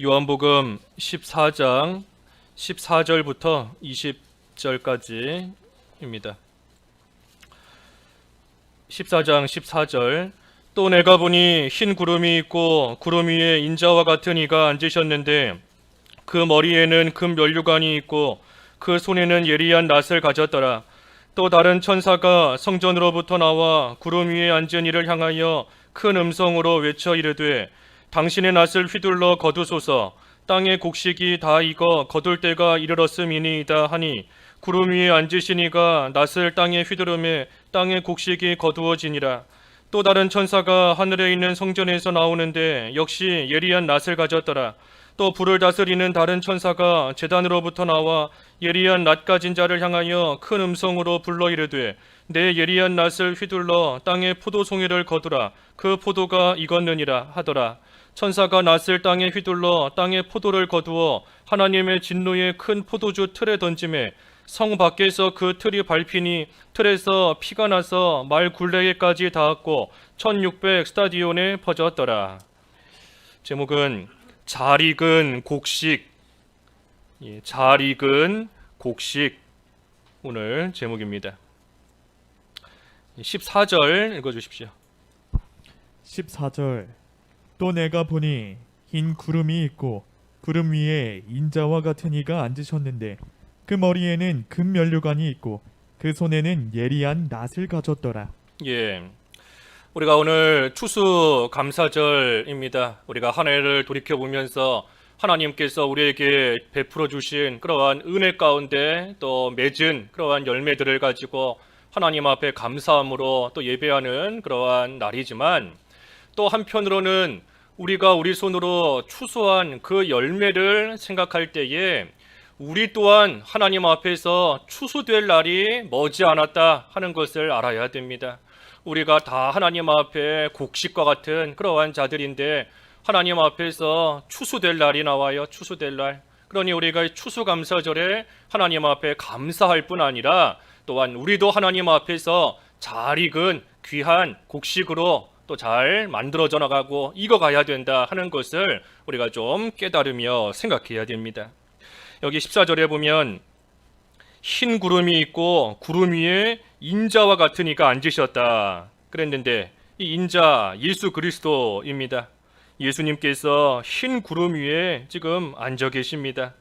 요한복음 14장 14절부터 20절까지입니다. 14장 14절. 또 내가 보니 흰 구름이 있고 구름 위에 인자와 같은 이가 앉으셨는데 그 머리에는 금 면류관이 있고 그 손에는 예리한 낫을 가졌더라. 또 다른 천사가 성전으로부터 나와 구름 위에 앉은 이를 향하여 큰 음성으로 외쳐 이르되 당신의 낫을 휘둘러 거두소서. 땅의 곡식이 다 익어 거둘 때가 이르렀음이니이다 하니 구름 위에 앉으신 이가 낫을 땅에 휘두르매 땅의 곡식이 거두어지니라. 또 다른 천사가 하늘에 있는 성전에서 나오는데 역시 예리한 낫을 가졌더라. 또 불을 다스리는 다른 천사가 제단으로부터 나와 예리한 낫 가진 자를 향하여 큰 음성으로 불러 이르되 내 예리한 낫을 휘둘러 땅의 포도송이를 거두라. 그 포도가 익었느니라 하더라. 천사가 낫을 땅에 휘둘러 땅의 포도를 거두어 하나님의 진노의 큰 포도주 틀에 던지매 성 밖에서 그 틀이 밟히니 틀에서 피가 나서 말 굴레에까지 닿았고 1600 스타디온에 퍼졌더라. 제목은 잘 익은 곡식. 잘 익은 곡식, 오늘 제목입니다. 14절 읽어주십시오. 14절. 또 내가 보니 흰 구름이 있고 구름 위에 인자와 같은 이가 앉으셨는데 그 머리에는 금 면류관이 있고 그 손에는 예리한 낫을 가졌더라. 예, 우리가 오늘 추수 감사절입니다. 우리가 한 해를 돌이켜보면서 하나님께서 우리에게 베풀어 주신 그러한 은혜 가운데 또 맺은 그러한 열매들을 가지고 하나님 앞에 감사함으로 또 예배하는 그러한 날이지만, 또 한편으로는 우리가 우리 손으로 추수한 그 열매를 생각할 때에 우리 또한 하나님 앞에서 추수될 날이 머지않았다 하는 것을 알아야 됩니다. 우리가 다 하나님 앞에 곡식과 같은 그러한 자들인데 하나님 앞에서 추수될 날이 나와요. 추수될 날. 그러니 우리가 추수감사절에 하나님 앞에 감사할 뿐 아니라 또한 우리도 하나님 앞에서 잘 익은 귀한 곡식으로 또 잘 만들어져 나가고 익어가야 된다 하는 것을 우리가 좀 깨달으며 생각해야 됩니다. 여기 14절에 보면 흰 구름이 있고 구름 위에 인자와 같은 이가 앉으셨다 그랬는데, 이 인자 예수 그리스도입니다. 예수님께서 흰 구름 위에 지금 앉아 계십니다.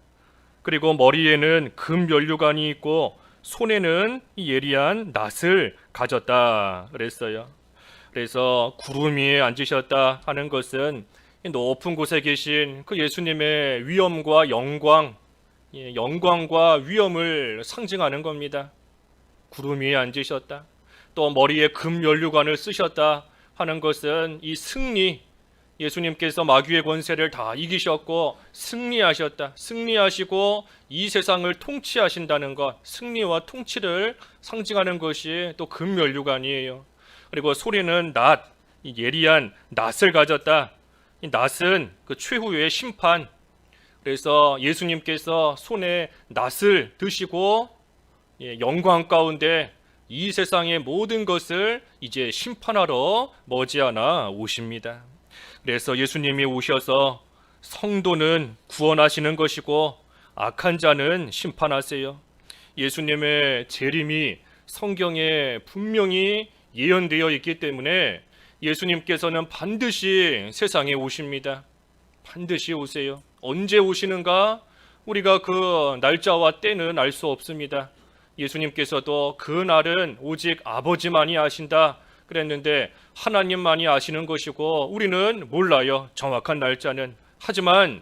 그리고 머리에는 금 면류관이 있고 손에는 예리한 낫을 가졌다 그랬어요. 그래서 구름 위에 앉으셨다 하는 것은 높은 곳에 계신 그 예수님의 위엄과 영광, 영광과 위엄을 상징하는 겁니다. 구름 위에 앉으셨다. 또 머리에 금 면류관을 쓰셨다 하는 것은 이 승리, 예수님께서 마귀의 권세를 다 이기셨고 승리하셨다. 승리하시고 이 세상을 통치하신다는 것, 승리와 통치를 상징하는 것이 또 금 면류관이에요. 그리고 소리는 낫, 이 예리한 낫을 가졌다. 이 낫은 그 최후의 심판. 그래서 예수님께서 손에 낫을 드시고 영광 가운데 이 세상의 모든 것을 이제 심판하러 머지않아 오십니다. 그래서 예수님이 오셔서 성도는 구원하시는 것이고 악한 자는 심판하세요. 예수님의 재림이 성경에 분명히 예언되어 있기 때문에 예수님께서는 반드시 세상에 오십니다. 반드시 오세요. 언제 오시는가? 우리가 그 날짜와 때는 알 수 없습니다. 예수님께서도 그 날은 오직 아버지만이 아신다 그랬는데 하나님만이 아시는 것이고 우리는 몰라요, 정확한 날짜는. 하지만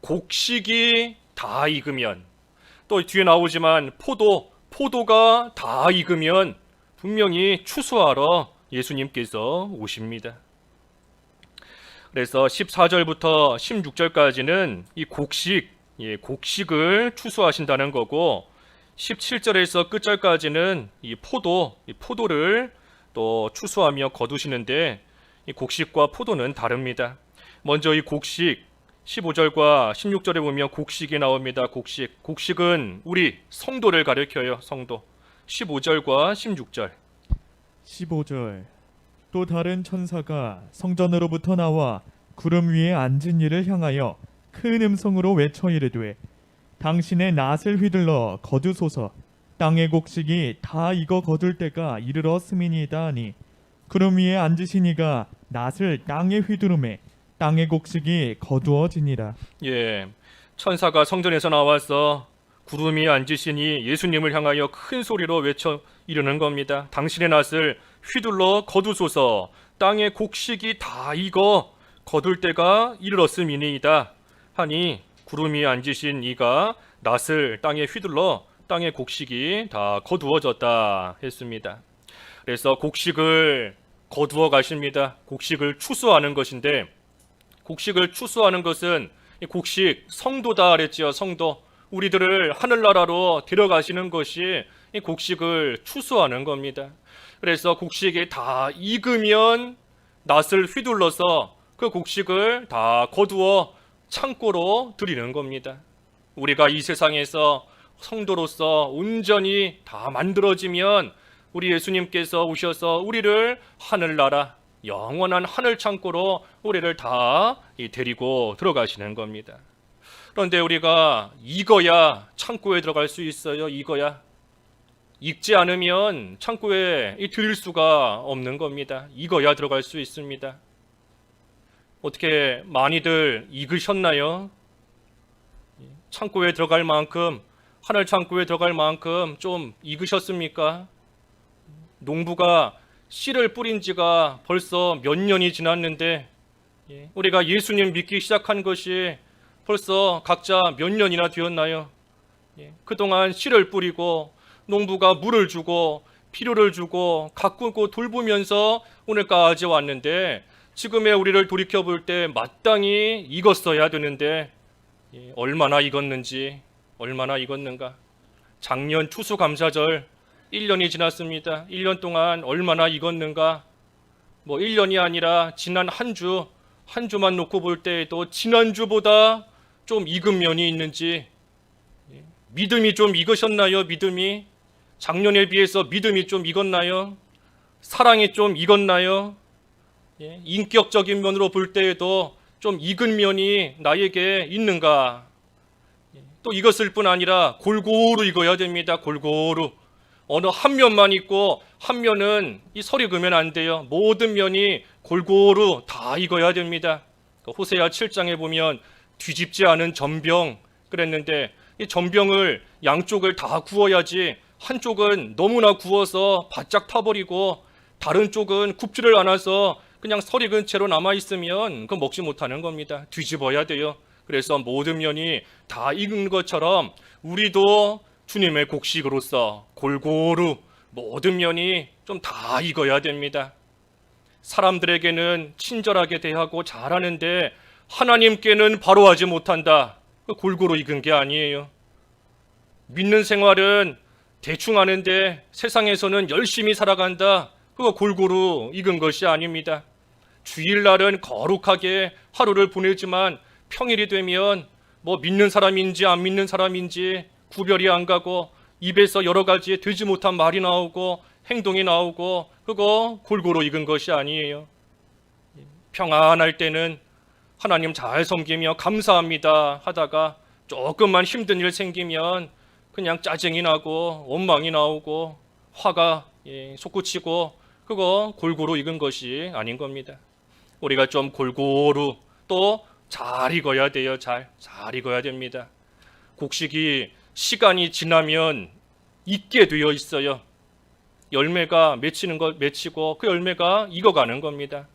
곡식이 다 익으면, 또 뒤에 나오지만 포도가 다 익으면 분명히 추수하러 예수님께서 오십니다. 그래서 14절부터 16절까지는 이 곡식을 추수하신다는 거고, 17절에서 끝절까지는 이 포도를 또 추수하며 거두시는데, 이 곡식과 포도는 다릅니다. 먼저 이 곡식, 15절과 16절에 보면 곡식이 나옵니다. 곡식은 우리 성도를 가리켜요. 성도. 15절과 16절. 15절. 또 다른 천사가 성전으로부터 나와 구름 위에 앉은 이를 향하여 큰 음성으로 외쳐 이르되 당신의 낫을 휘둘러 거두소서. 땅의 곡식이 다 익어 거둘 때가 이르렀음이니이다 하니 구름 위에 앉으신 이가 낫을 땅에 휘두르매 땅의 곡식이 거두어지니라. 예, 천사가 성전에서 나와서 구름 위에 앉으시니 예수님을 향하여 큰 소리로 외쳐 이르는 겁니다. 당신의 낫을 휘둘러 거두소서. 땅의 곡식이 다 익어 거둘 때가 이르렀음이니이다 하니 구름 위에 앉으신 이가 낫을 땅에 휘둘러 땅의 곡식이 다 거두어졌다 했습니다. 그래서 곡식을 거두어 가십니다. 곡식을 추수하는 것인데, 곡식을 추수하는 것은 이 곡식 성도다 그랬지요. 성도, 우리들을 하늘나라로 데려가시는 것이 이 곡식을 추수하는 겁니다. 그래서 곡식이 다 익으면 낫을 휘둘러서 그 곡식을 다 거두어 창고로 드리는 겁니다. 우리가 이 세상에서 성도로서 온전히 다 만들어지면 우리 예수님께서 오셔서 우리를 하늘나라, 영원한 하늘 창고로 우리를 다 데리고 들어가시는 겁니다. 그런데 우리가 익어야 창고에 들어갈 수 있어요. 익어야. 익지 않으면 창고에 들일 수가 없는 겁니다. 익어야 들어갈 수 있습니다. 어떻게 많이들 익으셨나요? 창고에 들어갈 만큼, 하늘 창고에 들어갈 만큼 좀 익으셨습니까? 농부가 씨를 뿌린 지가 벌써 몇 년이 지났는데 우리가 예수님 믿기 시작한 것이 벌써 각자 몇 년이나 되었나요? 그동안 씨를 뿌리고 농부가 물을 주고 필요를 주고 가꾸고 돌보면서 오늘까지 왔는데, 지금의 우리를 돌이켜볼 때 마땅히 익었어야 되는데 얼마나 익었는지, 얼마나 익었는가. 작년 추수감사절 1년이 지났습니다. 1년 동안 얼마나 익었는가. 1년이 아니라 지난 한 주만 놓고 볼 때에도 지난주보다 좀 익은 면이 있는지, 믿음이 좀 익으셨나요? 믿음이 작년에 비해서 믿음이 좀 익었나요? 사랑이 좀 익었나요? 인격적인 면으로 볼 때에도 좀 익은 면이 나에게 있는가? 또 익었을 뿐 아니라 골고루 익어야 됩니다. 골고루. 어느 한 면만 익고 한 면은 이 설이 그면 안 돼요. 모든 면이 골고루 다 익어야 됩니다. 호세아 7장에 보면 뒤집지 않은 전병 그랬는데, 이 전병을 양쪽을 다 구워야지, 한쪽은 너무나 구워서 바짝 타버리고 다른 쪽은 굽지를 않아서 그냥 설이 근 채로 남아있으면 그건 먹지 못하는 겁니다. 뒤집어야 돼요. 그래서 모든 면이 다 익은 것처럼 우리도 주님의 곡식으로서 골고루 모든 면이 좀 다 익어야 됩니다. 사람들에게는 친절하게 대하고 잘하는데 하나님께는 바로 하지 못한다. 골고루 익은 게 아니에요. 믿는 생활은 대충 하는데 세상에서는 열심히 살아간다. 그거 골고루 익은 것이 아닙니다. 주일날은 거룩하게 하루를 보내지만 평일이 되면 믿는 사람인지 안 믿는 사람인지 구별이 안 가고 입에서 여러 가지 되지 못한 말이 나오고 행동이 나오고, 그거 골고루 익은 것이 아니에요. 평안할 때는 하나님 잘 섬기며 감사합니다 하다가 조금만 힘든 일 생기면 그냥 짜증이 나고 원망이 나오고 화가 솟구치고, 그거 골고루 익은 것이 아닌 겁니다. 우리가 좀 골고루 또 잘 익어야 돼요. 잘 익어야 됩니다. 곡식이 시간이 지나면 익게 되어 있어요. 열매가 맺히고 그 열매가 익어가는 겁니다.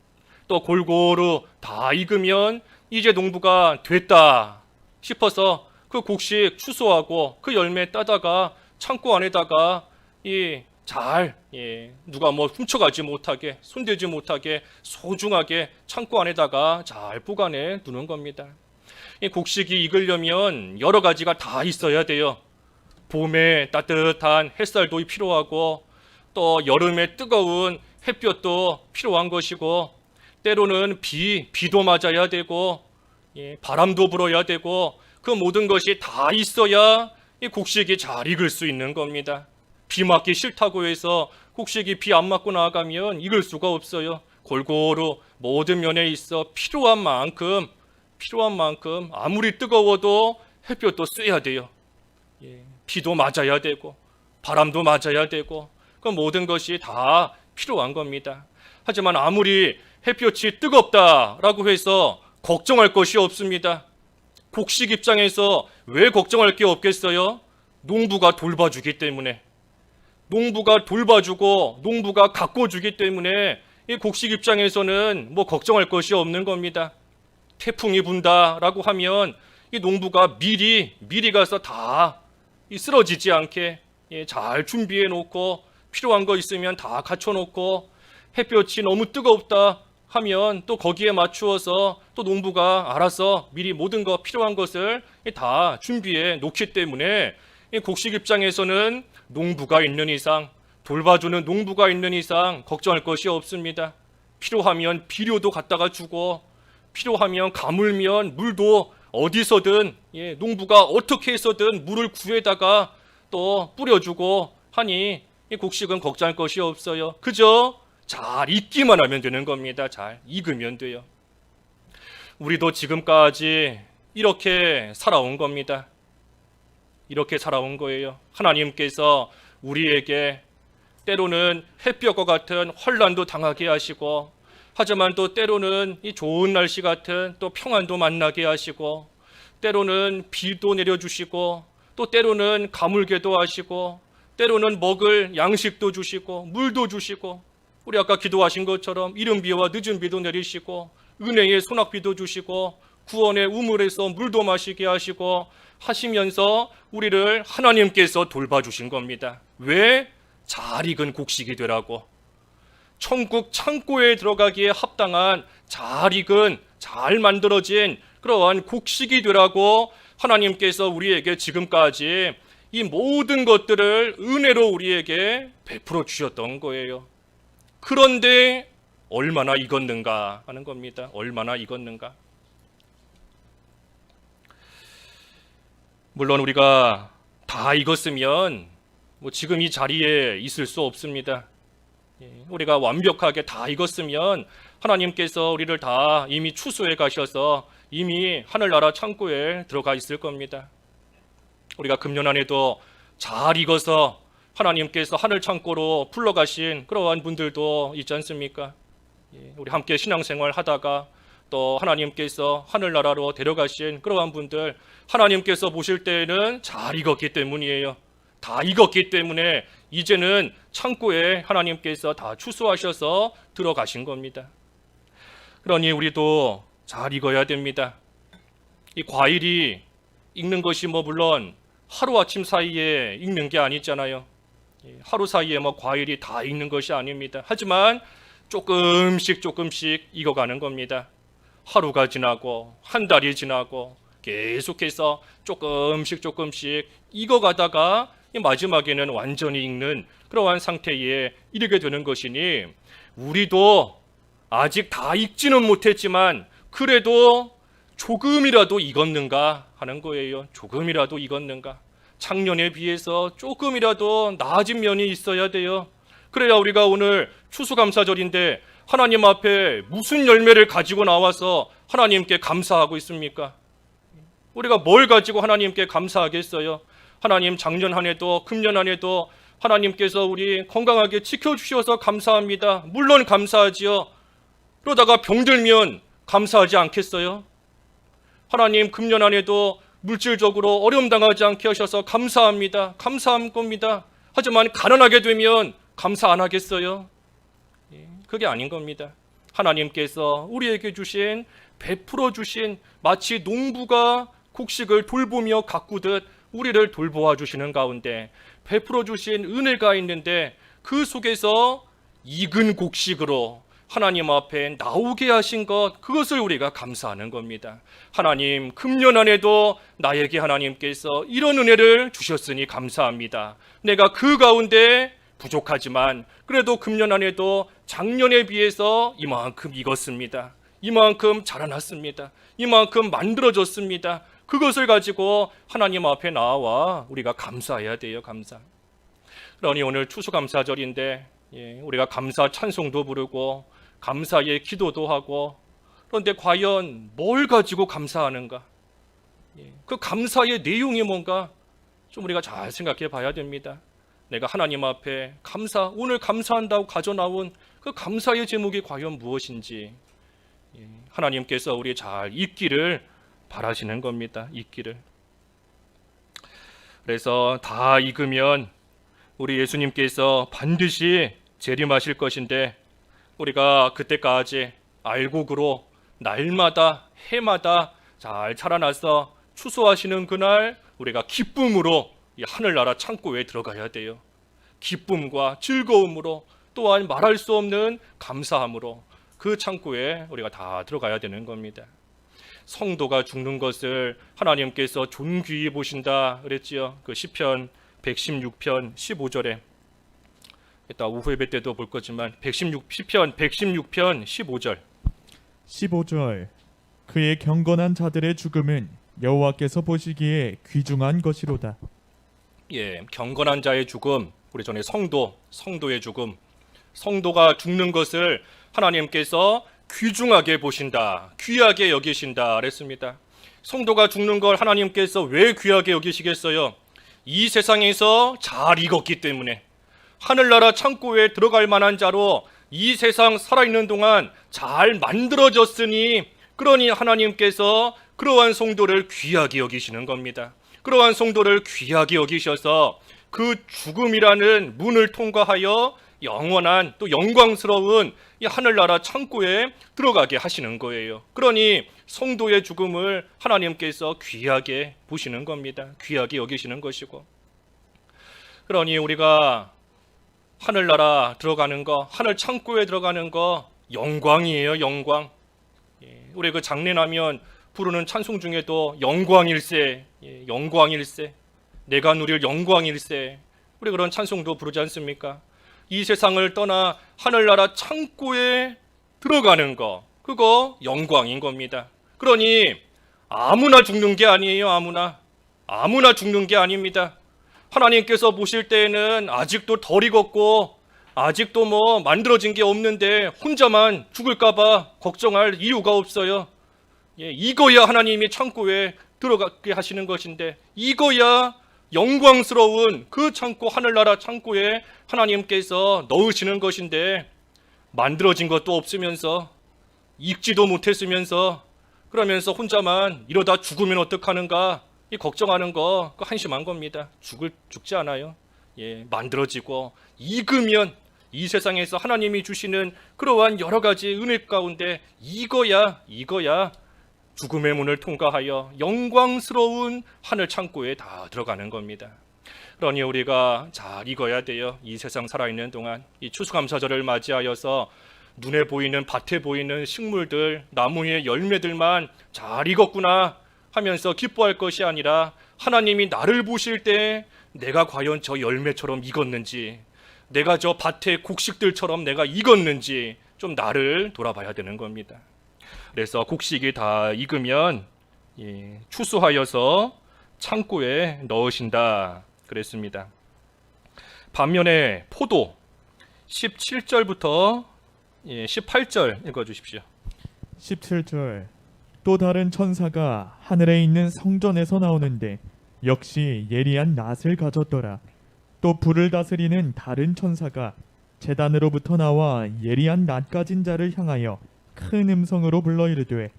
또 골고루 다 익으면 이제 농부가 됐다 싶어서 그 곡식 추수하고 그 열매 따다가 창고 안에다가 누가 훔쳐가지 못하게, 손대지 못하게 소중하게 창고 안에다가 잘 보관해 두는 겁니다. 이 곡식이 익으려면 여러 가지가 다 있어야 돼요. 봄에 따뜻한 햇살도 필요하고, 또 여름에 뜨거운 햇볕도 필요한 것이고, 때로는 비도 맞아야 되고, 바람도 불어야 되고, 그 모든 것이 다 있어야 이 곡식이 잘 익을 수 있는 겁니다. 비 맞기 싫다고 해서 곡식이 비 안 맞고 나가면 익을 수가 없어요. 골고루 모든 면에 있어 필요한 만큼 필요한 만큼 아무리 뜨거워도 햇볕도 쐬야 돼요. 비도 맞아야 되고 바람도 맞아야 되고 그 모든 것이 다 필요한 겁니다. 하지만 아무리 햇볕이 뜨겁다라고 해서 걱정할 것이 없습니다. 곡식 입장에서 왜 걱정할 게 없겠어요? 농부가 돌봐주기 때문에, 농부가 돌봐주고 농부가 가꿔주기 때문에 이 곡식 입장에서는 뭐 걱정할 것이 없는 겁니다. 태풍이 분다라고 하면 이 농부가 미리 가서 다 쓰러지지 않게 잘 준비해 놓고 필요한 거 있으면 다 갖춰 놓고, 햇볕이 너무 뜨겁다 하면 또 거기에 맞추어서 또 농부가 알아서 미리 모든 거 필요한 것을 다 준비해 놓기 때문에 이 곡식 입장에서는 농부가 있는 이상, 돌봐주는 농부가 있는 이상 걱정할 것이 없습니다. 필요하면 비료도 갖다가 주고 필요하면 가물면 물도 어디서든 농부가 어떻게 해서든 물을 구해다가 또 뿌려주고 하니 이 곡식은 걱정할 것이 없어요. 그저 잘 익기만 하면 되는 겁니다. 잘 익으면 돼요. 우리도 지금까지 이렇게 살아온 겁니다. 이렇게 살아온 거예요. 하나님께서 우리에게 때로는 햇볕과 같은 환난도 당하게 하시고, 하지만 또 때로는 이 좋은 날씨 같은 또 평안도 만나게 하시고, 때로는 비도 내려주시고, 또 때로는 가물게도 하시고, 때로는 먹을 양식도 주시고 물도 주시고, 우리 아까 기도하신 것처럼 이른 비와 늦은 비도 내리시고 은혜의 소낙비도 주시고 구원의 우물에서 물도 마시게 하시고 하시면서 우리를 하나님께서 돌봐주신 겁니다. 왜? 잘 익은 곡식이 되라고. 천국 창고에 들어가기에 합당한 잘 익은 잘 만들어진 그러한 곡식이 되라고 하나님께서 우리에게 지금까지 이 모든 것들을 은혜로 우리에게 베풀어 주셨던 거예요. 그런데 얼마나 익었는가 하는 겁니다. 얼마나 익었는가. 물론 우리가 다 익었으면 뭐 지금 이 자리에 있을 수 없습니다. 우리가 완벽하게 다 익었으면 하나님께서 우리를 다 이미 추수해 가셔서 이미 하늘나라 창고에 들어가 있을 겁니다. 우리가 금년 안에도 잘 익어서 하나님께서 하늘 창고로 불러가신 그러한 분들도 있지 않습니까? 우리 함께 신앙생활 하다가 또 하나님께서 하늘나라로 데려가신 그러한 분들, 하나님께서 보실 때에는 잘 익었기 때문이에요. 다 익었기 때문에 이제는 창고에 하나님께서 다 추수하셔서 들어가신 겁니다. 그러니 우리도 잘 익어야 됩니다. 이 과일이 익는 것이 뭐 물론 하루아침 사이에 익는 게 아니잖아요. 하루 사이에 뭐 과일이 다 익는 것이 아닙니다. 하지만 조금씩 익어가는 겁니다. 하루가 지나고 한 달이 지나고 계속해서 조금씩 익어가다가 마지막에는 완전히 익는 그러한 상태에 이르게 되는 것이니, 우리도 아직 다 익지는 못했지만 그래도 조금이라도 익었는가 하는 거예요. 조금이라도 익었는가. 작년에 비해서 조금이라도 나아진 면이 있어야 돼요. 그래야 우리가 오늘 추수감사절인데 하나님 앞에 무슨 열매를 가지고 나와서 하나님께 감사하고 있습니까? 우리가 뭘 가지고 하나님께 감사하겠어요? 하나님, 작년 한 해도 금년 한 해도 하나님께서 우리 건강하게 지켜주셔서 감사합니다. 물론 감사하지요. 그러다가 병들면 감사하지 않겠어요? 하나님, 금년 한 해도 물질적으로 어려움 당하지 않게 하셔서 감사합니다. 감사한 겁니다. 하지만 가난하게 되면 감사 안 하겠어요? 그게 아닌 겁니다. 하나님께서 우리에게 주신, 베풀어 주신, 마치 농부가 곡식을 돌보며 가꾸듯 우리를 돌보아 주시는 가운데 베풀어 주신 은혜가 있는데, 그 속에서 익은 곡식으로 하나님 앞에 나오게 하신 것, 그것을 우리가 감사하는 겁니다. 하나님, 금년 안에도 나에게 하나님께서 이런 은혜를 주셨으니 감사합니다. 내가 그 가운데 부족하지만 그래도 금년 안에도 작년에 비해서 이만큼 익었습니다. 이만큼 자라났습니다. 이만큼 만들어졌습니다. 그것을 가지고 하나님 앞에 나와 우리가 감사해야 돼요. 감사. 그러니 오늘 추수감사절인데 우리가 감사 찬송도 부르고 감사의 기도도 하고 그런데 과연 뭘 가지고 감사하는가? 그 감사의 내용이 뭔가 좀 우리가 잘 생각해 봐야 됩니다. 내가 하나님 앞에 오늘 감사한다고 가져나온 그 감사의 제목이 과연 무엇인지 하나님께서 우리 잘 잊기를 바라시는 겁니다. 잊기를. 그래서 다 익으면 우리 예수님께서 반드시 재림하실 것인데 우리가 그때까지 알곡으로 날마다 해마다 잘 자라나서 추수하시는 그날 우리가 기쁨으로 이 하늘나라 창고에 들어가야 돼요. 기쁨과 즐거움으로 또한 말할 수 없는 감사함으로 그 창고에 우리가 다 들어가야 되는 겁니다. 성도가 죽는 것을 하나님께서 존귀히 보신다 그랬지요. 그 시편 116편 15절에 이따 오후 예배 때도 볼 거지만 시편 116편 15절 15절 그의 경건한 자들의 죽음은 여호와께서 보시기에 귀중한 것이로다. 경건한 자의 죽음, 우리 전에 성도의 죽음, 성도가 죽는 것을 하나님께서 귀중하게 보신다, 귀하게 여기신다 그랬습니다. 성도가 죽는 걸 하나님께서 왜 귀하게 여기시겠어요? 이 세상에서 잘 익었기 때문에 하늘나라 창고에 들어갈 만한 자로 이 세상 살아있는 동안 잘 만들어졌으니 그러니 하나님께서 그러한 성도를 귀하게 여기시는 겁니다. 그러한 성도를 귀하게 여기셔서 그 죽음이라는 문을 통과하여 영원한 또 영광스러운 이 하늘나라 창고에 들어가게 하시는 거예요. 그러니 성도의 죽음을 하나님께서 귀하게 보시는 겁니다. 귀하게 여기시는 것이고, 그러니 우리가 하늘나라 들어가는 거, 하늘 창고에 들어가는 거 영광이에요. 영광. 우리 그 장례나면 부르는 찬송 중에도 영광일세, 영광일세, 내가 누릴 영광일세, 우리 그런 찬송도 부르지 않습니까? 이 세상을 떠나 하늘나라 창고에 들어가는 거, 그거 영광인 겁니다. 그러니 아무나 죽는 게 아니에요. 아무나 죽는 게 아닙니다. 하나님께서 보실 때에는 아직도 덜 익었고 아직도 뭐 만들어진 게 없는데 혼자만 죽을까봐 걱정할 이유가 없어요. 이거야 하나님이 창고에 들어가게 하시는 것인데, 이거야 영광스러운 그 창고, 하늘나라 창고에 하나님께서 넣으시는 것인데, 만들어진 것도 없으면서 익지도 못했으면서 그러면서 혼자만 이러다 죽으면 어떡하는가 이 걱정하는 거 그 한심한 겁니다. 죽지 않아요. 만들어지고 익으면 이 세상에서 하나님이 주시는 그러한 여러 가지 은혜 가운데 이거야 죽음의 문을 통과하여 영광스러운 하늘 창고에 다 들어가는 겁니다. 그러니 우리가 잘 익어야 돼요. 이 세상 살아있는 동안 이 추수감사절을 맞이하여서 눈에 보이는, 밭에 보이는 식물들, 나무의 열매들만 잘 익었구나 하면서 기뻐할 것이 아니라 하나님이 나를 보실 때 내가 과연 저 열매처럼 익었는지, 내가 저 밭의 곡식들처럼 내가 익었는지 좀 나를 돌아봐야 되는 겁니다. 그래서 곡식이 다 익으면 추수하여서 창고에 넣으신다 그랬습니다. 반면에 포도 17절부터 18절 읽어주십시오. 17절 또 다른 천사가 하늘에 있는 성전에서 나오는데 역시 예리한 낫을 가졌더라. 또 불을 다스리는 다른 천사가 제단으로부터 나와 예리한 낫 가진 자를 향하여 큰 음성으로 불러 이르되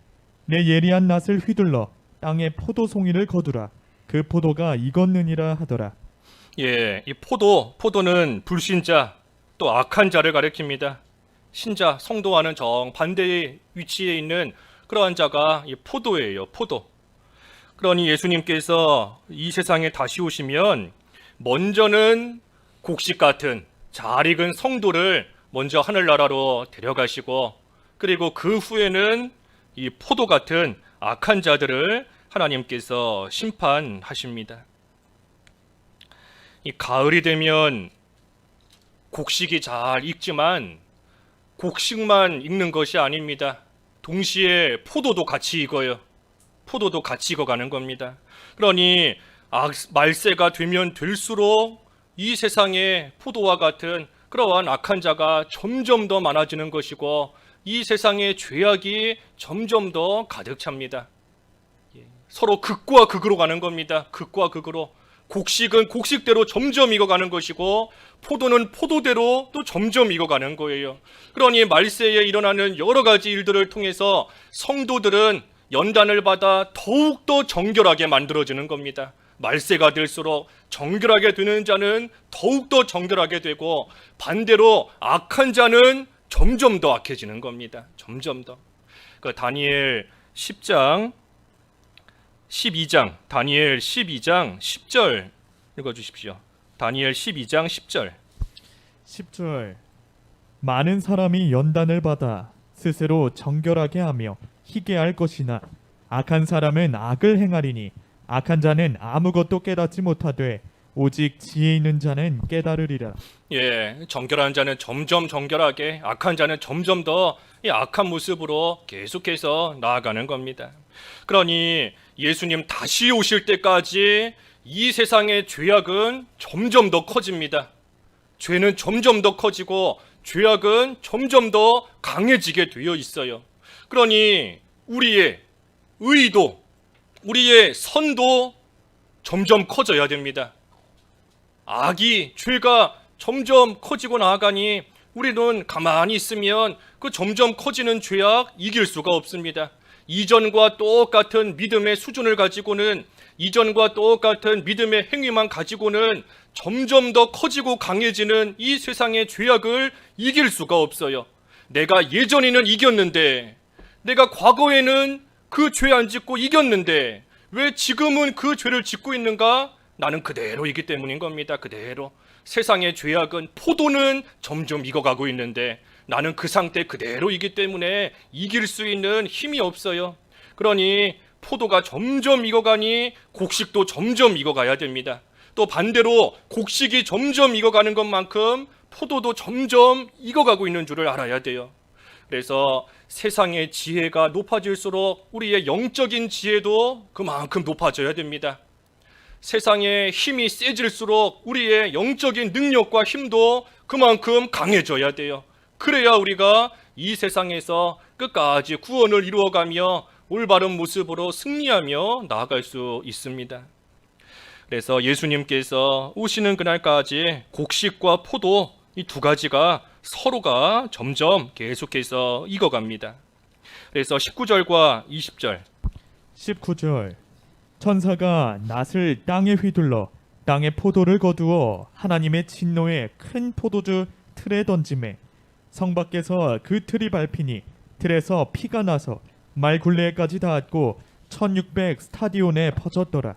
내 예리한 낫을 휘둘러 땅에 포도송이를 거두라. 그 포도가 익었느니라 하더라. 이 포도는 불신자 또 악한 자를 가리킵니다. 신자, 성도와는 정반대의 위치에 있는 그러한 자가 이 포도예요. 포도. 그러니 예수님께서 이 세상에 다시 오시면 먼저는 곡식 같은 잘 익은 성도를 먼저 하늘나라로 데려가시고, 그리고 그 후에는 이 포도 같은 악한 자들을 하나님께서 심판하십니다. 이 가을이 되면 곡식이 잘 익지만 곡식만 익는 것이 아닙니다. 동시에 포도도 같이 익어요. 포도도 같이 익어가는 겁니다. 그러니 말세가 되면 될수록 이 세상에 포도와 같은 그러한 악한 자가 점점 더 많아지는 것이고, 이 세상의 죄악이 점점 더 가득 찹니다. 서로 극과 극으로 가는 겁니다. 극과 극으로. 곡식은 곡식대로 점점 익어가는 것이고 포도는 포도대로 또 점점 익어가는 거예요. 그러니 말세에 일어나는 여러 가지 일들을 통해서 성도들은 연단을 받아 더욱더 정결하게 만들어지는 겁니다. 말세가 될수록 정결하게 되는 자는 더욱더 정결하게 되고 반대로 악한 자는 점점 더 악해지는 겁니다. 점점 더. 그 다니엘 12장 다니엘 12장 10절 읽어주십시오. 다니엘 12장 10절. 10절 많은 사람이 연단을 받아 스스로 정결하게 하며 희게 할 것이나 악한 사람은 악을 행하리니 악한 자는 아무것도 깨닫지 못하되 오직 지혜 있는 자는 깨달으리라. 정결한 자는 점점 정결하게, 악한 자는 점점 더 이 악한 모습으로 계속해서 나아가는 겁니다. 그러니 예수님 다시 오실 때까지 이 세상의 죄악은 점점 더 커집니다. 죄는 점점 더 커지고 죄악은 점점 더 강해지게 되어 있어요. 그러니 우리의 의도, 우리의 선도 점점 커져야 됩니다. 악이, 죄가 점점 커지고 나아가니 우리는 가만히 있으면 그 점점 커지는 죄악 이길 수가 없습니다. 이전과 똑같은 믿음의 수준을 가지고는, 이전과 똑같은 믿음의 행위만 가지고는 점점 더 커지고 강해지는 이 세상의 죄악을 이길 수가 없어요. 내가 예전에는 이겼는데, 내가 과거에는 그 죄 안 짓고 이겼는데 왜 지금은 그 죄를 짓고 있는가? 나는 그대로이기 때문인 겁니다. 그대로. 세상의 죄악은, 포도는 점점 익어가고 있는데 나는 그 상태 그대로이기 때문에 이길 수 있는 힘이 없어요. 그러니 포도가 점점 익어가니 곡식도 점점 익어가야 됩니다. 또 반대로 곡식이 점점 익어가는 것만큼 포도도 점점 익어가고 있는 줄을 알아야 돼요. 그래서 세상의 지혜가 높아질수록 우리의 영적인 지혜도 그만큼 높아져야 됩니다. 세상의 힘이 세질수록 우리의 영적인 능력과 힘도 그만큼 강해져야 돼요. 그래야 우리가 이 세상에서 끝까지 구원을 이루어가며 올바른 모습으로 승리하며 나아갈 수 있습니다. 그래서 예수님께서 오시는 그날까지 곡식과 포도 이 두 가지가 서로가 점점 계속해서 익어갑니다. 그래서 19절과 20절. 19절 천사가 낫을 땅에 휘둘러 땅에 포도를 거두어 하나님의 진노의 큰 포도주 틀에 던지매 성 밖에서 그 틀이 밟히니 틀에서 피가 나서 말 굴레까지 닿았고 1600 스타디온에 퍼졌더라.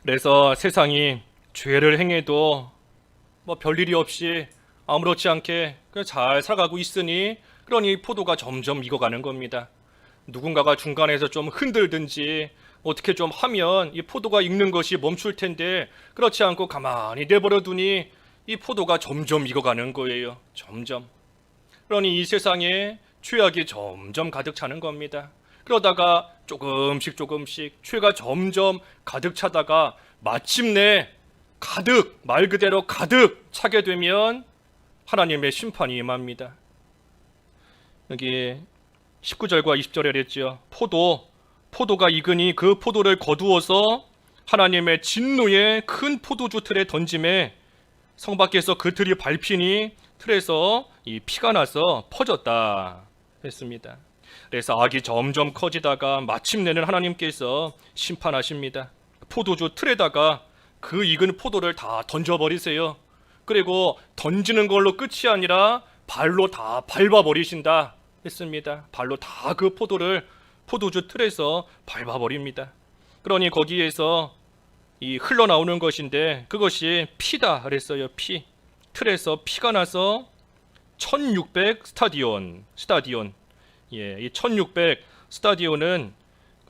그래서 세상이 죄를 행해도 별일이 없이 아무렇지 않게 그냥 잘 살아가고 있으니, 그러니 포도가 점점 익어가는 겁니다. 누군가가 중간에서 좀 흔들든지 어떻게 좀 하면 이 포도가 익는 것이 멈출 텐데, 그렇지 않고 가만히 내버려 두니 이 포도가 점점 익어가는 거예요. 점점. 그러니 이 세상에 죄악이 점점 가득 차는 겁니다. 그러다가 조금씩 죄가 점점 가득 차다가 마침내 가득, 말 그대로 가득 차게 되면 하나님의 심판이 임합니다. 여기 19절과 20절에 그랬죠. 포도가 익으니 그 포도를 거두어서 하나님의 진노의 큰 포도주 틀에 던짐에 성 밖에서 그 틀이 밟히니 틀에서 이 피가 나서 퍼졌다 했습니다. 그래서 악이 점점 커지다가 마침내는 하나님께서 심판하십니다. 포도주 틀에다가 그 익은 포도를 다 던져버리세요. 그리고 던지는 걸로 끝이 아니라 발로 다 밟아버리신다 했습니다. 발로 다 그 포도주 틀에서 밟아버립니다. 그러니 거기에서 이 흘러나오는 것인데 그것이 피다 그랬어요. 피. 틀에서 피가 나서 1600 스타디온. 이 1600 스타디온은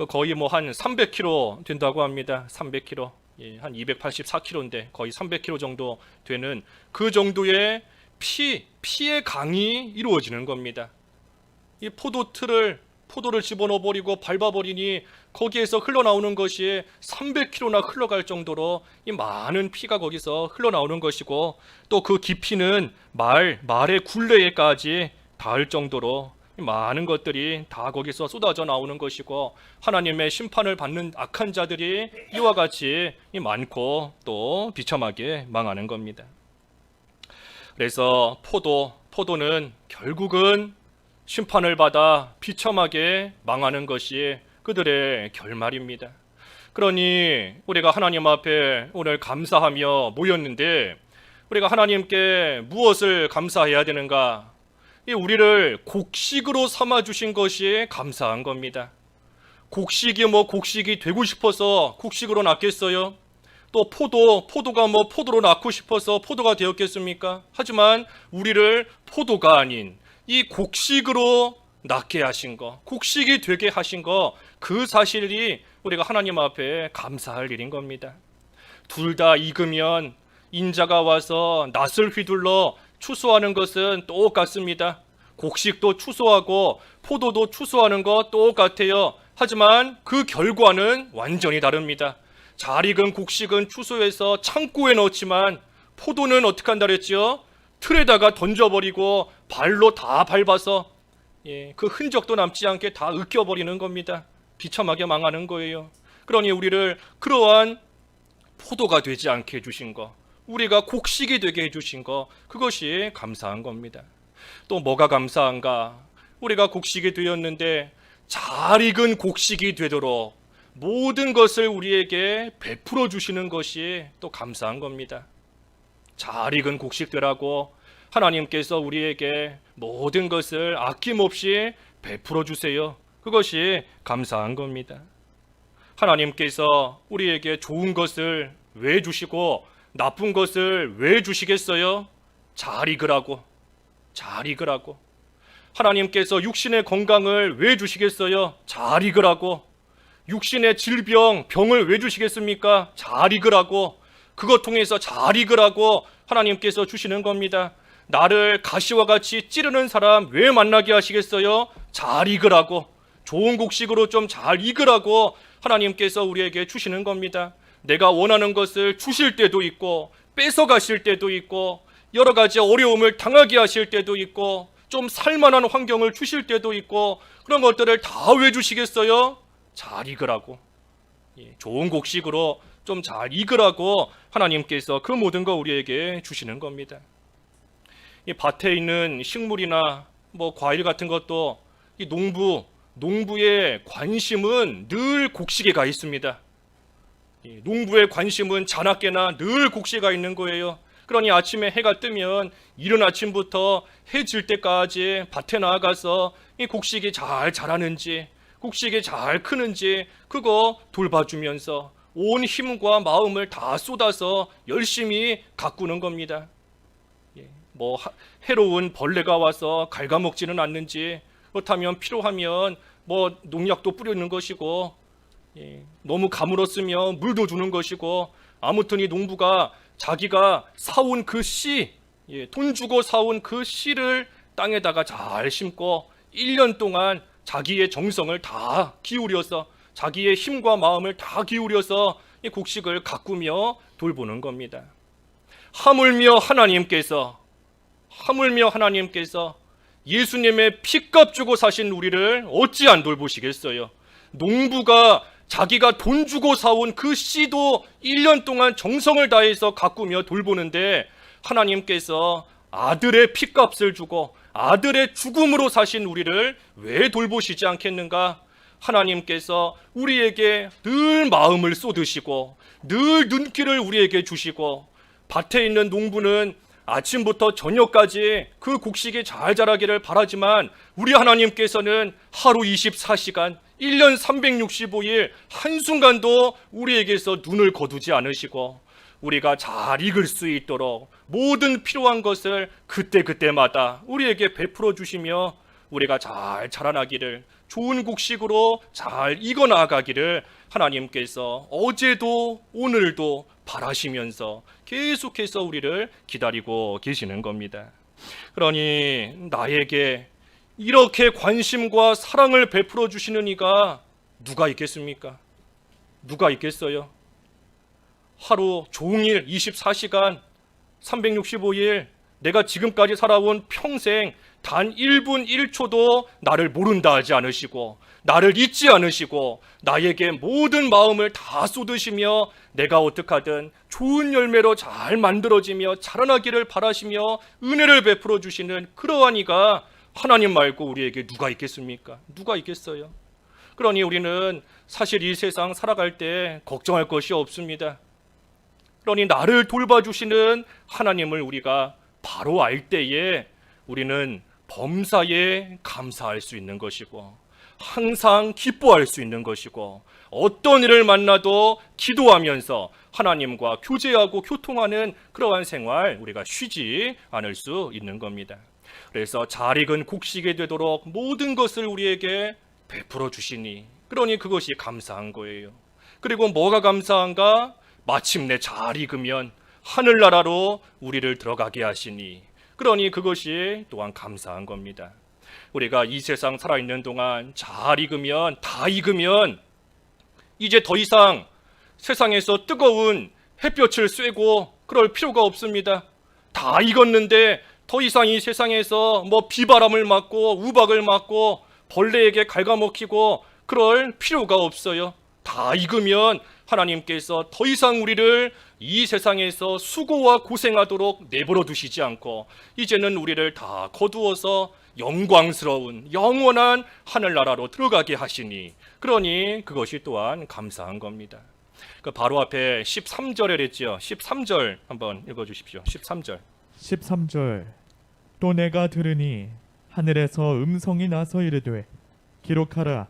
거의 한 300km 된다고 합니다. 300km. 한 284km인데 거의 300km 정도 되는 그 정도의 피의 강이 이루어지는 겁니다. 이 포도를 집어넣어 버리고 밟아버리니 거기에서 흘러나오는 것이 300km나 흘러갈 정도로 이 많은 피가 거기서 흘러나오는 것이고, 또 그 깊이는 말의 굴레에까지 닿을 정도로 많은 것들이 다 거기서 쏟아져 나오는 것이고, 하나님의 심판을 받는 악한 자들이 이와 같이 많고 또 비참하게 망하는 겁니다. 그래서 포도는 결국은 심판을 받아 비참하게 망하는 것이 그들의 결말입니다. 그러니 우리가 하나님 앞에 오늘 감사하며 모였는데, 우리가 하나님께 무엇을 감사해야 되는가? 우리를 곡식으로 삼아 주신 것이 감사한 겁니다. 곡식이 되고 싶어서 곡식으로 낳겠어요? 또 포도가 포도로 낳고 싶어서 포도가 되었겠습니까? 하지만 우리를 포도가 아닌 이 곡식으로 낳게 하신 거, 곡식이 되게 하신 거, 그 사실이 우리가 하나님 앞에 감사할 일인 겁니다. 둘 다 익으면 인자가 와서 낫을 휘둘러 추수하는 것은 똑같습니다. 곡식도 추수하고 포도도 추수하는 것 똑같아요. 하지만 그 결과는 완전히 다릅니다. 잘 익은 곡식은 추수해서 창고에 넣지만, 포도는 어떻게 한다 그랬죠? 틀에다가 던져버리고 발로 다 밟아서 그 흔적도 남지 않게 다 으깨버리는 겁니다. 비참하게 망하는 거예요. 그러니 우리를 그러한 포도가 되지 않게 해주신 거, 우리가 곡식이 되게 해주신 거, 그것이 감사한 겁니다. 또 뭐가 감사한가? 우리가 곡식이 되었는데 잘 익은 곡식이 되도록 모든 것을 우리에게 베풀어 주시는 것이 또 감사한 겁니다. 잘 익은 곡식 되라고 하나님께서 우리에게 모든 것을 아낌없이 베풀어 주세요. 그것이 감사한 겁니다. 하나님께서 우리에게 좋은 것을 왜 주시고 나쁜 것을 왜 주시겠어요? 잘 익으라고. 하나님께서 육신의 건강을 왜 주시겠어요? 잘 익으라고. 육신의 병을 왜 주시겠습니까? 잘 익으라고. 그것 통해서 잘 익으라고 하나님께서 주시는 겁니다. 나를 가시와 같이 찌르는 사람 왜 만나게 하시겠어요? 잘 익으라고. 좋은 곡식으로 좀 잘 익으라고 하나님께서 우리에게 주시는 겁니다. 내가 원하는 것을 주실 때도 있고, 뺏어가실 때도 있고, 여러 가지 어려움을 당하게 하실 때도 있고, 좀 살만한 환경을 주실 때도 있고, 그런 것들을 다 왜 주시겠어요? 잘 익으라고. 좋은 곡식으로 좀 잘 익으라고 하나님께서 그 모든 거 우리에게 주시는 겁니다. 이 밭에 있는 식물이나 과일 같은 것도 이 농부의 관심은 늘 곡식에 가 있습니다. 농부의 관심은 자나깨나 늘 곡식에 가 있는 거예요. 그러니 아침에 해가 뜨면 이른 아침부터 해 질 때까지 밭에 나아가서 이 곡식이 잘 자라는지, 곡식이 잘 크는지 그거 돌봐주면서 온 힘과 마음을 다 쏟아서 열심히 가꾸는 겁니다. 해로운 벌레가 와서 갉아먹지는 않는지, 그렇다면 필요하면 농약도 뿌리는 것이고, 너무 가물었으면 물도 주는 것이고, 아무튼 이 농부가 자기가 사온 그 씨, 돈 주고 사온 그 씨를 땅에다가 잘 심고 1년 동안 자기의 정성을 다 기울여서, 자기의 힘과 마음을 다 기울여서 이 곡식을 가꾸며 돌보는 겁니다. 하물며 하나님께서 예수님의 피값 주고 사신 우리를 어찌 안 돌보시겠어요? 농부가 자기가 돈 주고 사온 그 씨도 1년 동안 정성을 다해서 가꾸며 돌보는데, 하나님께서 아들의 피값을 주고 아들의 죽음으로 사신 우리를 왜 돌보시지 않겠는가? 하나님께서 우리에게 늘 마음을 쏟으시고 늘 눈길을 우리에게 주시고, 밭에 있는 농부는 아침부터 저녁까지 그 곡식이 잘 자라기를 바라지만, 우리 하나님께서는 하루 24시간 1년 365일 한순간도 우리에게서 눈을 거두지 않으시고, 우리가 잘 익을 수 있도록 모든 필요한 것을 그때그때마다 우리에게 베풀어 주시며, 우리가 잘 자라나기를, 좋은 곡식으로 잘 익어 나가기를 하나님께서 어제도 오늘도 바라시면서 계속해서 우리를 기다리고 계시는 겁니다. 그러니 나에게 이렇게 관심과 사랑을 베풀어 주시는 이가 누가 있겠습니까? 누가 있겠어요? 하루 종일 24시간 365일 내가 지금까지 살아온 평생 단 1분 1초도 나를 모른다 하지 않으시고 나를 잊지 않으시고 나에게 모든 마음을 다 쏟으시며 내가 어떻게 하든 좋은 열매로 잘 만들어지며 자라나기를 바라시며 은혜를 베풀어 주시는 그러한 이가 하나님 말고 우리에게 누가 있겠습니까? 누가 있겠어요? 그러니 우리는 사실 이 세상 살아갈 때 걱정할 것이 없습니다. 그러니 나를 돌봐주시는 하나님을 우리가 바로 알 때에 우리는 범사에 감사할 수 있는 것이고 항상 기뻐할 수 있는 것이고 어떤 일을 만나도 기도하면서 하나님과 교제하고 교통하는 그러한 생활 우리가 쉬지 않을 수 있는 겁니다. 그래서 잘 익은 곡식이 되도록 모든 것을 우리에게 베풀어 주시니 그러니 그것이 감사한 거예요. 그리고 뭐가 감사한가? 마침내 잘 익으면 하늘나라로 우리를 들어가게 하시니 그러니 그것이 또한 감사한 겁니다. 우리가 이 세상 살아있는 동안 잘 익으면 다 익으면 이제 더 이상 세상에서 뜨거운 햇볕을 쐬고 그럴 필요가 없습니다. 다 익었는데 더 이상 이 세상에서 뭐 비바람을 맞고 우박을 맞고 벌레에게 갉아먹히고 그럴 필요가 없어요. 다 익으면 하나님께서 더 이상 우리를 이 세상에서 수고와 고생하도록 내버려 두시지 않고 이제는 우리를 다 거두어서 영광스러운 영원한 하늘나라로 들어가게 하시니 그러니 그것이 또한 감사한 겁니다. 그 바로 앞에 13절에 했죠. 13절 한번 읽어주십시오. 13절. 13절 또 내가 들으니 하늘에서 음성이 나서 이르되 기록하라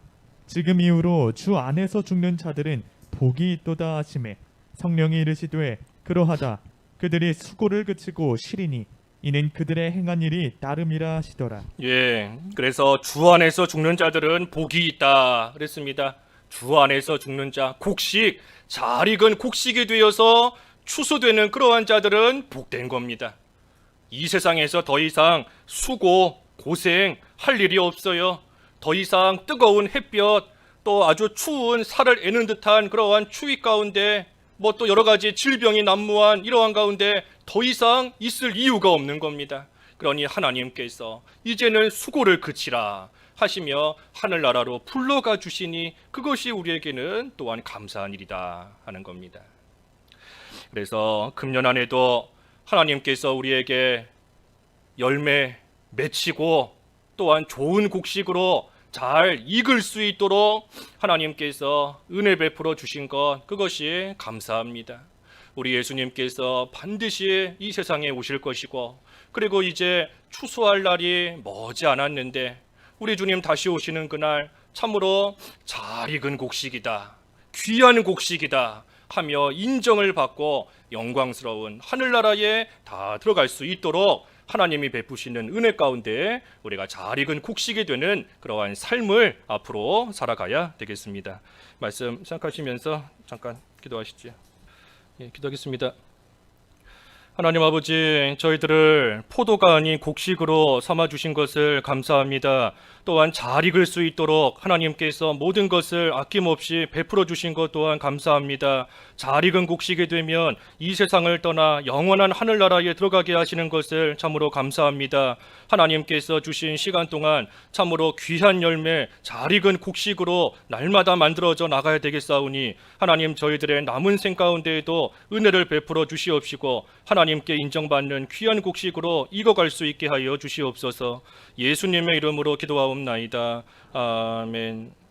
지금 이후로 주 안에서 죽는 자들은 복이 있도다 하시매 성령이 이르시되 그러하다 그들이 수고를 그치고 쉬리니 이는 그들의 행한 일이 따름이라 하시더라. 예, 그래서 주 안에서 죽는 자들은 복이 있다 그랬습니다. 주 안에서 죽는 자, 곡식, 잘 익은 곡식이 되어서 추수되는 그러한 자들은 복된 겁니다. 이 세상에서 더 이상 수고, 고생 할 일이 없어요. 더 이상 뜨거운 햇볕, 또 아주 추운 살을 애는 듯한 그러한 추위 가운데 뭐 또 여러 가지 질병이 난무한 이러한 가운데 더 이상 있을 이유가 없는 겁니다. 그러니 하나님께서 이제는 수고를 그치라 하시며 하늘나라로 불러가 주시니 그것이 우리에게는 또한 감사한 일이다 하는 겁니다. 그래서 금년 안에도 하나님께서 우리에게 열매 맺히고 또한 좋은 곡식으로 잘 익을 수 있도록 하나님께서 은혜 베풀어 주신 것 그것이 감사합니다. 우리 예수님께서 반드시 이 세상에 오실 것이고 그리고 이제 추수할 날이 머지 않았는데 우리 주님 다시 오시는 그날 참으로 잘 익은 곡식이다, 귀한 곡식이다 하며 인정을 받고 영광스러운 하늘나라에 다 들어갈 수 있도록 하나님이 베푸시는 은혜 가운데 우리가 잘 익은 곡식이 되는 그러한 삶을 앞으로 살아가야 되겠습니다. 말씀 생각하시면서 잠깐 기도하시죠. 예, 기도하겠습니다. 하나님 아버지, 저희들을 포도가 아닌 곡식으로 삼아주신 것을 감사합니다. 또한 잘 익을 수 있도록 하나님께서 모든 것을 아낌없이 베풀어 주신 것 또한 감사합니다. 잘 익은 곡식이 되면 이 세상을 떠나 영원한 하늘나라에 들어가게 하시는 것을 참으로 감사합니다. 하나님께서 주신 시간 동안 참으로 귀한 열매, 잘 익은 곡식으로 날마다 만들어져 나가야 되겠사오니 하나님 저희들의 남은 생 가운데에도 은혜를 베풀어 주시옵시고 하나님께 인정받는 귀한 곡식으로 익어갈 수 있게 하여 주시옵소서. 예수님의 이름으로 기도하옵나이다. 아멘.